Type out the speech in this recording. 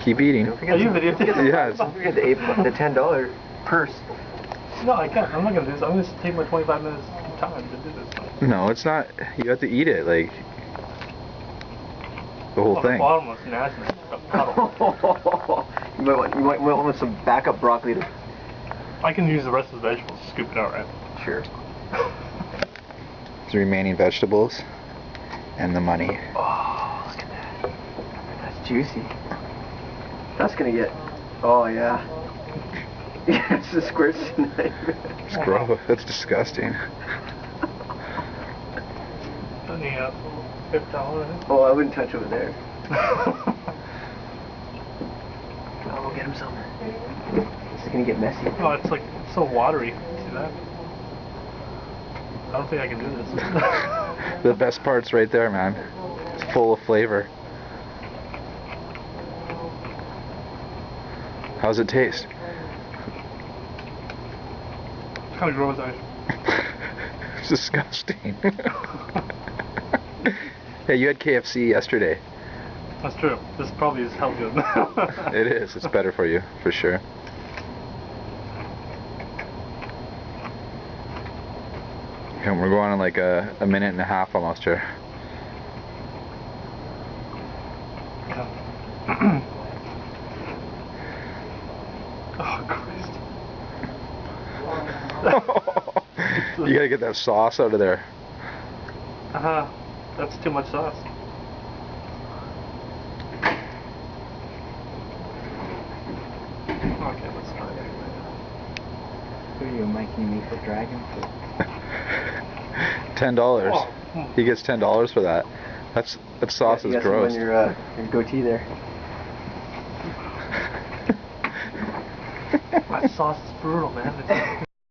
Keep eating. Don't forget Don't forget the $10 purse. No, I can't. I'm not gonna do this. I'm gonna take my 25 minutes time to do this. No, it's not. You have to eat it, like the whole thing. The bottom was nasty. You might want some backup broccoli. I can use the rest of the vegetables to scoop it out, right? Sure. The remaining vegetables and the money. Oh, look at that. That's juicy. That's gonna get. Oh yeah. Yeah, it's the squirts tonight. It's gross. That's disgusting. Only $50. Oh, I wouldn't touch over there. Oh, we'll get him some. This is gonna get messy. Oh, it's like it's so watery. See that? I don't think I can do this. The best part's right there, man. It's full of flavor. How's it taste? It's kind of gross, actually. It's disgusting. Hey, you had KFC yesterday. That's true. This probably is healthier. It is. It's better for you, for sure. And we're going on like a minute and a half almost here. Oh, Christ. You gotta get that sauce out of there. That's too much sauce. Okay, let's try it. Who are you making me for dragon? $10. Oh. He gets $10 for that. That sauce is gross. You got your goatee there. That sauce is brutal, man.